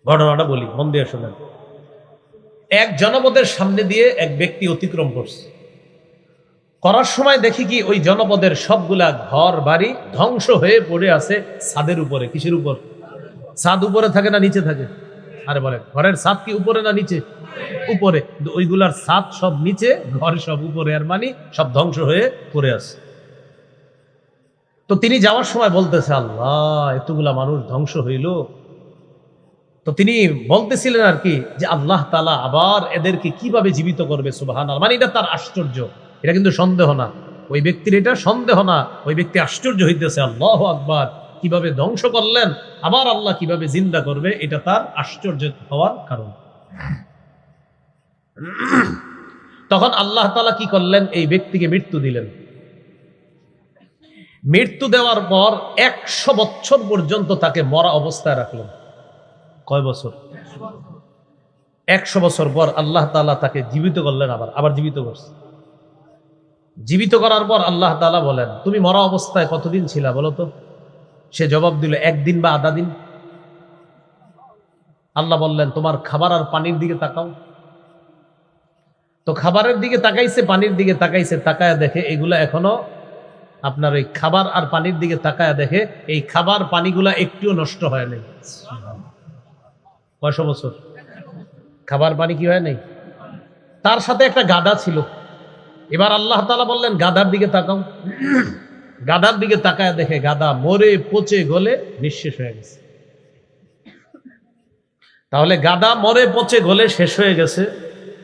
ঘটনাটা বলি, মন দিয়ে শোনেন। এক জনপদের সামনে দিয়ে এক ব্যক্তি অতিক্রম করছে। করার সময় দেখি কি ওই জনপদের সবগুলা ঘর বাড়ি ধ্বংস হয়ে পড়ে আছে ছাদের উপরে। কিসের উপর? ছাদ উপরে থাকে না নিচে থাকে? আরে বলে ঘরের ছাদ কি উপরে না নিচে? উপরে। কিন্তু ওইগুলার ছাদ সব নিচে, ঘর সব উপরে, আর মানে সব ধ্বংস হয়ে পড়ে আছে। তো তিনি যাওয়ার সময় বলতেছে, আল্লাহ, এতগুলা মানুষ ধ্বংস হইল। তো তিনি বলতেছিলেন আর কি যে আল্লাহ তাআলা আবার এদেরকে কিভাবে জীবিত করবে, সুবহানাল্লাহ। মানে এটা তার আশ্চর্য, এটা কিন্তু সন্দেহ না। ওই ব্যক্তির এটা সন্দেহ না, ওই ব্যক্তি আশ্চর্য হইতেছে, আল্লাহু আকবার, কিভাবে ধ্বংস করলেন, আবার আল্লাহ কিভাবে জিন্দা করবে, এটা তার আশ্চর্য হওয়ার কারণ। তখন আল্লাহ তাআলা কি করলেন? এই ব্যক্তিকে মৃত্যু দিলেন। মৃত্যু দেওয়ার পর 100 বছর পর্যন্ত তাকে মরা অবস্থায় রাখলেন। কয় বছর? 100 বছর পর আল্লাহ তাআলা তাকে জীবিত করলেন, আবার জীবিত করছে। জীবিত করার পর আল্লাহ তাআলা বলেন, তুমি মরা অবস্থায় কতদিন ছিলা বলো তো? সে জবাব দিল, 1 দিন বা আধা দিন। আল্লাহ বললেন, তোমার খাবার আর পানির দিকে তাকাও। তো খাবারের দিকে তাকাইছে, পানির দিকে তাকাইছে, তাকায়া দেখে এগুলা এখনো আপনার ওই খাবার আর পানির দিকে তাকায়া দেখে এই খাবার পানিগুলা একটুও নষ্ট হয় নাই। কয়শো বছর খাবার পানি কি হয় নাই? তার সাথে একটা গাধা ছিল। এবার আল্লাহ তাআলা বললেন, গাধার দিকে তাকাও। গাধার দিকে তাকায় দেখে গাধা মরে পচে গলে নিঃশেষ হয়ে গেছে। তাহলে গাধা মরে পচে গলে শেষ হয়ে গেছে,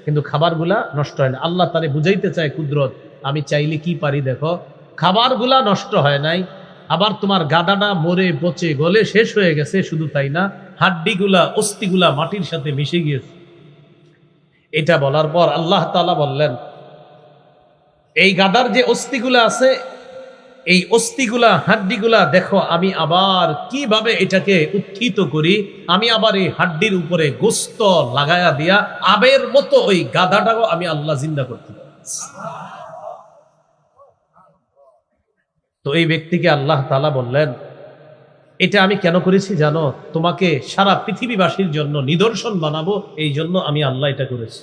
কিন্তু খাবারগুলা নষ্ট হয় না। আল্লাহ তারে বুঝাইতে চায় কুদরত, আমি চাইলে কি পারি দেখো, খাবারগুলা নষ্ট হয় নাই, আবার তোমার গাধাটা মরে পচে গলে শেষ হয়ে গেছে। শুধু তাই না, হাড্ডিগুলা অস্থিগুলা মাটির সাথে মিশে গিয়েছে। এটা বলার পর আল্লাহ তাআলা বললেন, এই গাধার যে অস্থিগুলা আছে, এই অস্থিগুলা হাড্ডিগুলা দেখো, আমি আবার কিভাবে এটাকে উত্থিত করি। আমি আবার এই হাড্ডির উপরে গোস্ত লাগায়া দিয়া আবের মতো ওই গাধাটাও আমি আল্লাহ জিন্দা করতে পারি। তো এই ব্যক্তিকে আল্লাহ তাআলা বললেন, এটা আমি কেন করেছি জানো? তোমাকে সারা পৃথিবীবাসীর জন্য নিদর্শন বানাবো, এই জন্য আমি আল্লাহ এটা করেছি।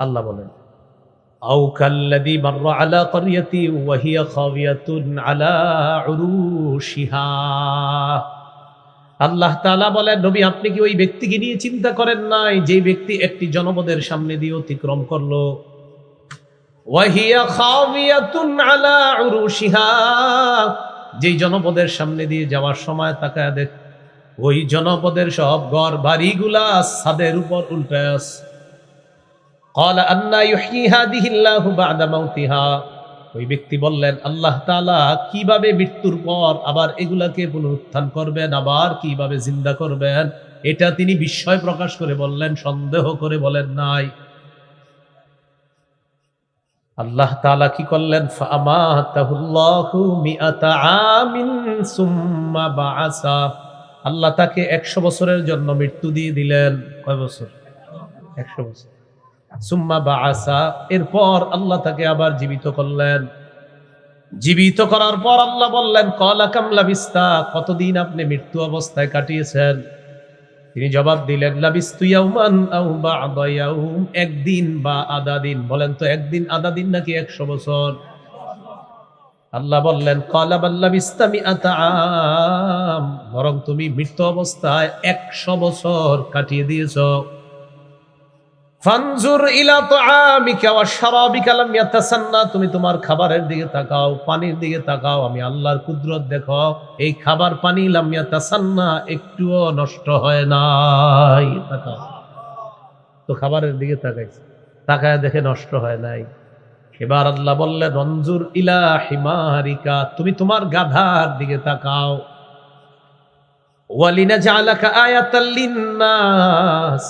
আল্লাহ বলেন, আও কাল্লাযী মাররা আলা ক্বরিয়াতি ওয়া হিয়া খাওয়িয়াতুন আলা উরুশিহা। আল্লাহ তাআলা বলেন, নবী আপনি কি ওই ব্যক্তিকে নিয়ে চিন্তা করেন নাই, যে ব্যক্তি একটি জনপদের সামনে দিয়ে অতিক্রম করলো, ওয়া হিয়া খাওয়িয়াতুন আলা উরুশিহা, যেই জনপদের সামনে দিয়ে যাওয়ার সময় তাকায় দেখ ওই জনপদের সব ঘর বাড়িগুলা ছাদের উপর উল্টায় আছে। ক্বালা আন্না ইউহয়ী হাযিহিল্লাহু বা'দা মাউতিহা। ওই ব্যক্তি বললেন, আল্লাহ তাআলা কিভাবে মৃত্যুর পর আবার এগুলাকে পুনরুত্থান করবেন, আবার কিভাবে জিন্দা করবেন, এটা তিনি বিস্ময় প্রকাশ করে বললেন, সন্দেহ করে বলেন নাই। আল্লাহ তাআলা কি করলেন? ফাআমাতাহুল্লাহু মিআতা আমিন সুম্মা বাআসা। আল্লাহ তাকে 100 বছরের জন্য মৃত্যু দিয়ে দিলেন। কয় বছর? 100 বছর। সুম্মা বাআসা, এরপর আল্লাহ তাকে আবার জীবিত করলেন। জীবিত করার পর আল্লাহ বললেন, ক্বালা কাম লাবিস্তা, কতদিন আপনি মৃত্যু অবস্থায় কাটিয়েছেন? তিনি জবাব দিলেন, লাবিস্তু ইয়াওমান আও বা'দা ইয়াওম, একদিন বা আধা দিন। বলেন তো, একদিন আধা দিন নাকি 100 বছর? আল্লাহ বললেন, ক্বালা বাল লাবিস্তা মিআতা আম, বরং তুমি মৃত্যু অবস্থায় 100 বছর কাটিয়ে দিয়েছো। ফানজুর ইলা তুআমিকা ওয়া শারাবিকা লাম ইয়াতাসান্না, তুমি তোমার খাবারের দিকে তাকাও, পানির দিকে তাকাও, আমি আল্লাহর কুদরত দেখো, এই খাবার পানি লাম ইয়াতাসান্না, একটুও নষ্ট হয় নাই। তাকাও তো, খাবারের দিকে তাকাইছে, তাকায় দেখে নষ্ট হয় নাই। এবার আল্লাহ বললেন, অনজুর ইলা হিমারিকা, তুমি তোমার গাধার দিকে তাকাও। ওয়ালিনাজআলাকা আয়াতাল লিন্নাস,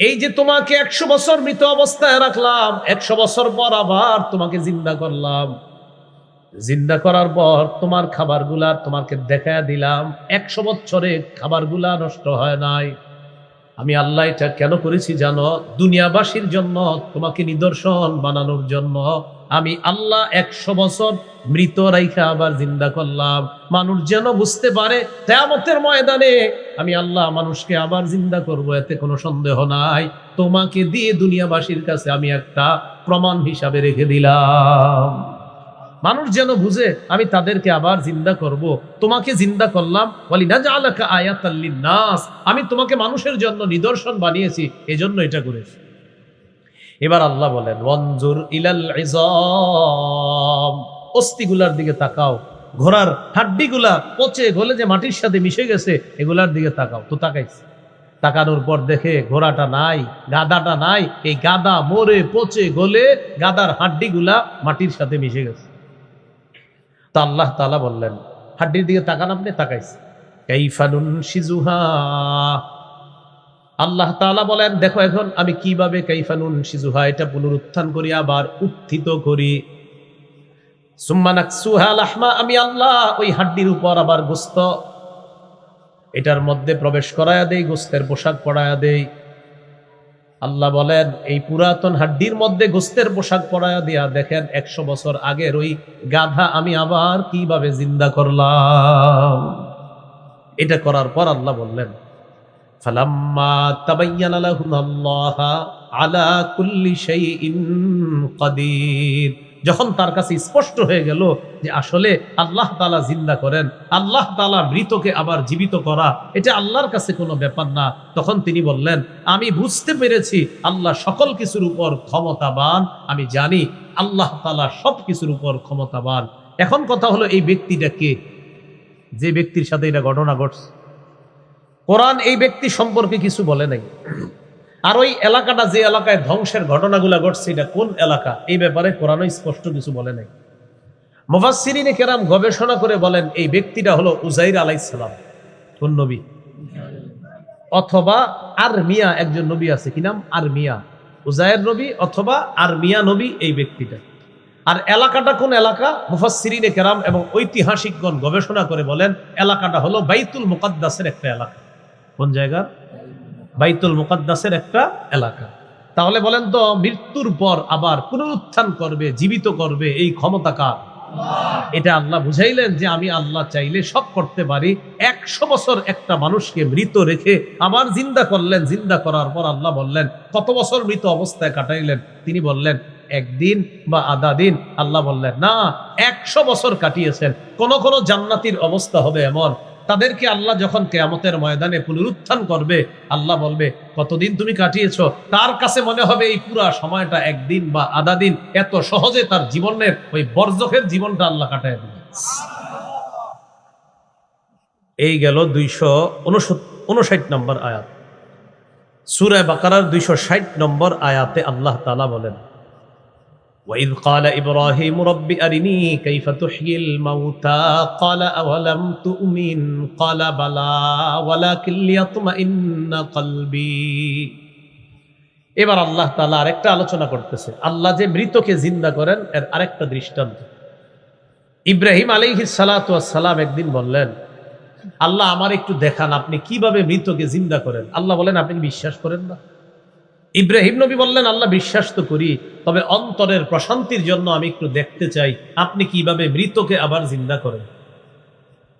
এই যে তোমাকে 100 বছর মৃত অবস্থায় রাখলাম, 100 বছর পর আবার তোমাকে জিন্দা করলাম। জিন্দা করার পর তোমার খাবারগুলা তোমাকে দেখায় দিলাম, 100 বছরে খাবারগুলা নষ্ট হয় নাই। আমি আল্লাহ এটা কেন করেছি জানো? দুনিয়াবাসীর জন্য, তোমাকে নিদর্শন বানানোর জন্য। আমি আল্লাহ 100 বছর মৃত রাইখা আবার জিন্দা করলাম, মানুষ যেন বুঝতে পারে কিয়ামতের ময়দানে আমি আল্লাহ মানুষকে আবার জিন্দা করব, এতে কোনো সন্দেহ নাই। তোমাকে দিয়ে দুনিয়াবাসীর কাছে আমি একটা প্রমাণ হিসাবে রেখে দিলাম, মানুষ যেন বুঝে আমি তাদেরকে আবার জিন্দা করব, তোমাকে জিন্দা করলাম। ওয়ালিনাজআলাকা আয়াতাল লিন্নাস, আমি তোমাকে মানুষের জন্য নিদর্শন বানিয়েছি, এজন্য এটা করেছি। এবার আল্লাহ বলেন ওয়ানজুর ইলাল ইযাম, অস্থিগুলার দিকে তাকাও, ঘোড়ার হাড্ডিগুলা পচে গলে যে মাটির সাথে মিশে গেছে এগুলার দিকে তাকাও। তো তাকাইছে, তাকানোর পর দেখে ঘোড়াটা নাই, গাদাটা নাই, এই গাদা মরে পচে গলে গাদার হাড্ডিগুলা মাটির সাথে মিশে গেছে। তা আল্লাহ তাআলা বললেন হাড্ডির দিকে তাকান, আপনি তাকাইছে, কাইফা নুনশিজুহা, আল্লাহ তাআলা বলেন দেখো এখন আমি কিভাবে কাইফা নুনশিজুহা, এটা পুনরুত্থান করি, আবার উত্থিত করি। সুম্মা নাকসুহা লাহমা, আমি আল্লাহ ওই হাড্ডির উপর আবার গোশত এটার মধ্যে প্রবেশ করায়া দেই, গোশতের পোশাক পরায়া দেই। আল্লাহ বলেন এই পুরাতন হাড্ডির মধ্যে গোশতের পোশাক পরায়া দিয়া দেখেন 100 বছর আগের ওই গাধা আমি আবার কিভাবে জিন্দা করলাম। এটা করার পর আল্লাহ বললেন ফালাম্মা তাবায়্যানা লাহুম আল্লাহা আলা কুল্লি শাইইন কাদির, যখন তার কাছে স্পষ্ট হয়ে গেল যে আসলে আল্লাহ তাআলা জিন্দা করেন, আল্লাহ তাআলা মৃতকে আবার জীবিত করা এটা আল্লাহর কাছে কোনো ব্যাপার না, তখন তিনি বললেন আমি বুঝতে পেরেছি আল্লাহ সকল কিছুর উপর ক্ষমতাবান, আমি জানি আল্লাহ তাআলা সব কিছুর উপর ক্ষমতাবান। এখন কথা হলো এই ব্যক্তিটা কে, যে ব্যক্তির সাথে এটা ঘটনা ঘটছে? কোরআন এই ব্যক্তি সম্পর্কে কিছু বলে নাই। আর ওই এলাকাটা যে এলাকায় ধ্বংসের ঘটনাগুলো ঘটছে এটা কোন এলাকা, এই ব্যাপারে কোরআনও স্পষ্ট কিছু বলে নাই। মুফাসসিরিনে কেরাম গবেষণা করে বলেন এই ব্যক্তিটা হলো উযাইর আলাইহিস সালাম। কোন নবী? অথবা আরমিয়া, একজন নবী আছে, কি নাম? আরমিয়া। উযাইর নবী অথবা আরমিয়া নবী এই ব্যক্তিটা। আর এলাকাটা কোন এলাকা? মুফাসসিরিনে কেরাম এবং ঐতিহাসিকগণ গবেষণা করে বলেন এলাকাটা হলো বাইতুল মুকাদ্দাসের একটা এলাকা। কোন জায়গা? বাইতুল মুকাদ্দাসের একটা এলাকা। তাহলে বলেন তো মৃত্যুর পর আবার পুনরুত্থান করবে, জীবিত করবে, এই ক্ষমতা কার? এটা আল্লাহ বুঝাইলেন যে আমি আল্লাহ চাইলে সব করতে পারি। 100 বছর একটা মানুষকে মৃত রেখে আবার জিন্দা করলেন, জিন্দা করার পর আল্লাহ বললেন কত বছর মৃত অবস্থায় কাটাইলেন? তিনি বললেন একদিন বা আধা দিন। আল্লাহ বললেন না, 100 বছর কাটিয়েছেন। কোন কোন জান্নাতীর অবস্থা হবে এমন, তাদেরকে আল্লাহ যখন কিয়ামতের ময়দানে পুনরুত্থান করবে আল্লাহ বলবে কতদিন তুমি কাটিয়েছো, তার কাছে মনে হবে এই পুরা সময়টা একদিন বা আধা দিন। এত সহজে তার জীবনের ওই বর্জকের জীবনটা আল্লাহ কাটায় দিবে। এই গেল 259 নম্বর আয়াত। সূরা বাকারার 260 নম্বর আয়াতে আল্লাহ তাআলা বলেন وَإِذْ قَالَ إِبْرَاهِيمُ رَبِّ أَرِنِي كَيْفَ تُحْيِي الْمَوْتَى قَالَ أَوَلَمْ تُؤْمِنْ قَالَ بَلَى وَلَكِنْ لِيَطْمَئِنَّ قَلْبِي। এবার আল্লাহ তাআলা আরেকটা আলোচনা করতেছে, আল্লাহ যে মৃতকে জিন্দা করেন এর আরেকটা দৃষ্টান্ত। ইব্রাহিম আলাইহিস সালাতু ওয়াস সালাম একদিন বললেন আল্লাহ আমার একটু দেখান আপনি কিভাবে মৃতকে জিন্দা করেন। আল্লাহ বলেন আপনি কি বিশ্বাস করেন না? ইব্রাহিম নবী বললেন আল্লাহ বিশ্বাস তো করি, তবে অন্তরের প্রশান্তির জন্য আমি একটু দেখতে চাই আপনি কিভাবে মৃতকে আবার জিন্দা করেন।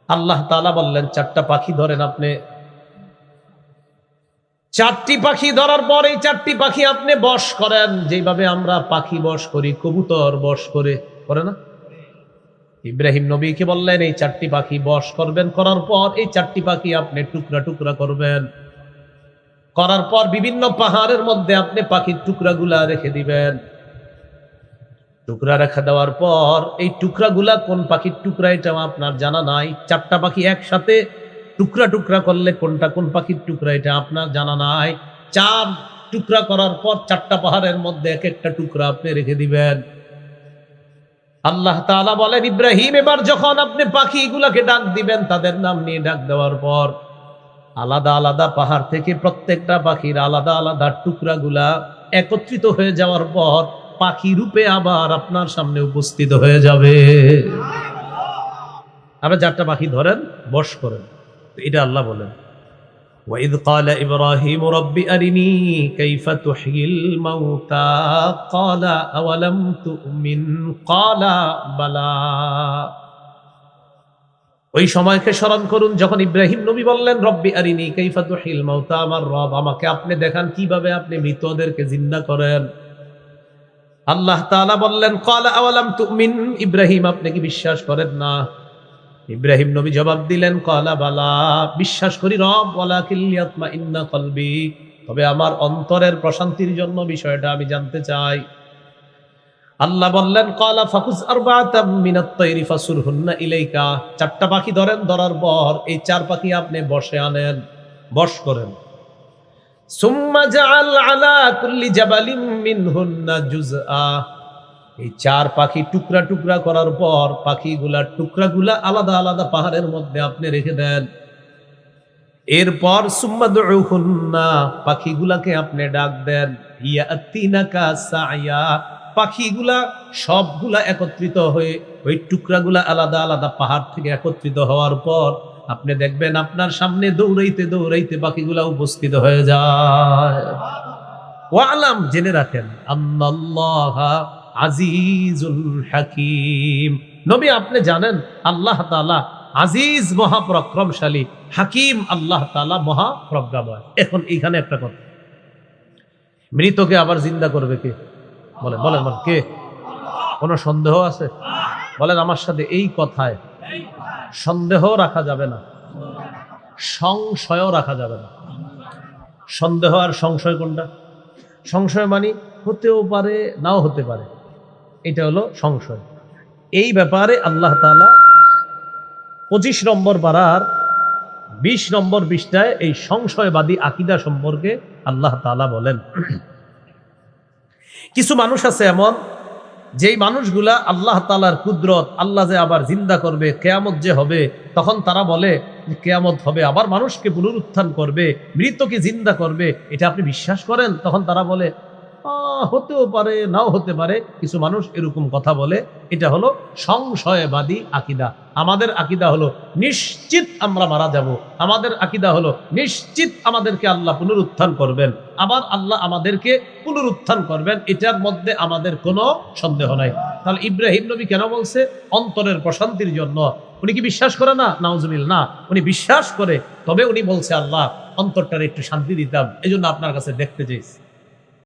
আল্লাহ তাআলা বললেন 4টা পাখি ধরেন আপনি। 4টি পাখি ধরার পর এই 4টি পাখি আপনি বশ করেন, যেভাবে আমরা পাখি বশ করি, কবুতর বশ করে না? ইব্রাহিম নবীকে বললেন এই 4টি পাখি বশ করবেন, করার পর এই 4টি পাখি আপনি টুকরা টুকরা করবেন, করার পর বিভিন্ন পাহাড়ের মধ্যে আপনি পাখির টুকরাগুলা রেখে দিবেন। টুকরা রেখে দেওয়ার পর এই টুকরাগুলা কোন পাখির টুকরা এটা আপনার জানা নাই। 4টা পাখি একসাথে টুকরা টুকরা করলে কোনটা কোন পাখির টুকরা এটা আপনার জানা নাই। 4 টুকরা করার পর 4টা পাহাড়ের মধ্যে এক একটা টুকরা আপনি রেখে দিবেন। আল্লাহ তাআলা বলেন ইব্রাহিম এবার যখন আপনি পাখিগুলাকে ডাক দিবেন, তাদের নাম নিয়ে ডাক দেওয়ার পর আলাদা আলাদা পাহাড় থেকে প্রত্যেকটা পাখির আলাদা আলাদা টুকরাগুলা একত্রিত হয়ে যাওয়ার পর পাখি রূপে আবার আপনার সামনে উপস্থিত হয়ে যাবে। আবার 4টা পাখি ধরেন, বশ করেন। এটা আল্লাহ বলেন। وإذ قال إبراهيم رب أرني كيف تحيي الموتى قال أولم تؤمن قال بلى ওই সময়কে স্মরণ করুন যখন ইব্রাহিম নবী বললেন রব্বি আরিনি কাইফা তুহিল মাউতা, আমার রব আমাকে আপনি দেখান কিভাবে আপনি মৃতদেরকে জিন্দা করেন। আল্লাহ তাআলা বললেন ক্বালা আওয়ালাম তুমিন, ইব্রাহিম আপনি কি বিশ্বাস করেন না? ইব্রাহিম নবী জবাব দিলেন ক্বালা বালা, বিশ্বাস করি রব, ওয়ালাকিন লিয়াতমাইন্না কলবি, তবে আমার অন্তরের প্রশান্তির জন্য বিষয়টা আমি জানতে চাই। আল্লাহ বললেন ক্বালা ফাকুজ আরবাআতাম মিনাত তায়রি ফাসুরহুন্না ইলাইকা, চারটা পাখি ধরেন, ধরার পর এই চার পাখি আপনি বশে আনেন, বশ করেন। সুম্মা জাআল আলা কুল্লি জাবালিন মিনহুন্না জুজআ, এই চার পাখি টুকরা টুকরা করার পর পাখিগুলা টুকরাগুলা আলাদা আলাদা পাহাড়ের মধ্যে আপনি রেখে দেন। এরপর সুম্মা দুউহুন্না, পাখিগুলাকে আপনি ডাক দেন, ইয়াতিনাকা সায়া, পাখিগুলা সবগুলা একত্রিত হয়ে ওই টুকরাগুলা আলাদা আলাদা পাহাড় থেকে একত্রিত হওয়ার পর আপনি দেখবেন আপনার সামনে দৌড়াইতে দৌড়াইতে পাখিগুলা উপস্থিত হয়ে যায়। ওয়ালাম, জেনে রাখেন, আন্নাল্লাহা আজিজুল হাকিম, নবী আপনি জানেন আল্লাহ তাআলা আজিজ মহাপরাক্রমশালী, হাকিম আল্লাহ তাআলা মহাপ্রজ্ঞাময়। এখন এইখানে একটা কথা, মৃতকে আবার জিন্দা করবে কে? বলেন বলেন বলেন, কে? কোনো সন্দেহ আছে? বলেন আমার সাথে, এই কথায় সন্দেহ রাখা যাবে না, সংশয়ও রাখা যাবে না। সন্দেহ আর সংশয় কোনটা? সংশয় মানে হতেও পারে নাও হতে পারে, এটা হলো সংশয়। এই ব্যাপারে আল্লাহ তাআলা 25 নম্বর পারার 20 নম্বর পৃষ্ঠায় এই সংশয়বাদী আকীদা সম্পর্কে আল্লাহ তাআলা বলেন, কিছু মানুষ আছে এমন, যেই মানুষগুলা আল্লাহ তাআলার কুদরত, আল্লাহ যে আবার জিন্দা করবে, কিয়ামত যে হবে, তখন তারা বলে কিয়ামত হবে, আবার মানুষকে পুনরুত্থান করবে, মৃতকে জিন্দা করবে, এটা আপনি বিশ্বাস করেন? তখন তারা বলে হতেও পারে নাও হতে পারে। কিছু মানুষ এরকম কথা বলে, এটা হলো সংশয়বাদী আকীদা। আমাদের আকীদা হলো নিশ্চিত আমরা মারা যাব, আমাদের আকীদা হলো নিশ্চিত আমাদেরকে আল্লাহ পুনরুত্থান করবেন, আবার আল্লাহ আমাদেরকে পুনরুত্থান করবেন, এটার মধ্যে আমাদের কোনো সন্দেহ নাই। তাহলে ইব্রাহিম নবী কেন বলছে? অন্তরের প্রশান্তির জন্য। উনি কি বিশ্বাস করে না? নাউজুবিল্লাহ, না, উনি বিশ্বাস করে, তবে উনি বলছে আল্লাহ অন্তরটার একটু শান্তি দিতাম, এই জন্য আপনার কাছে দেখতে চাইছি।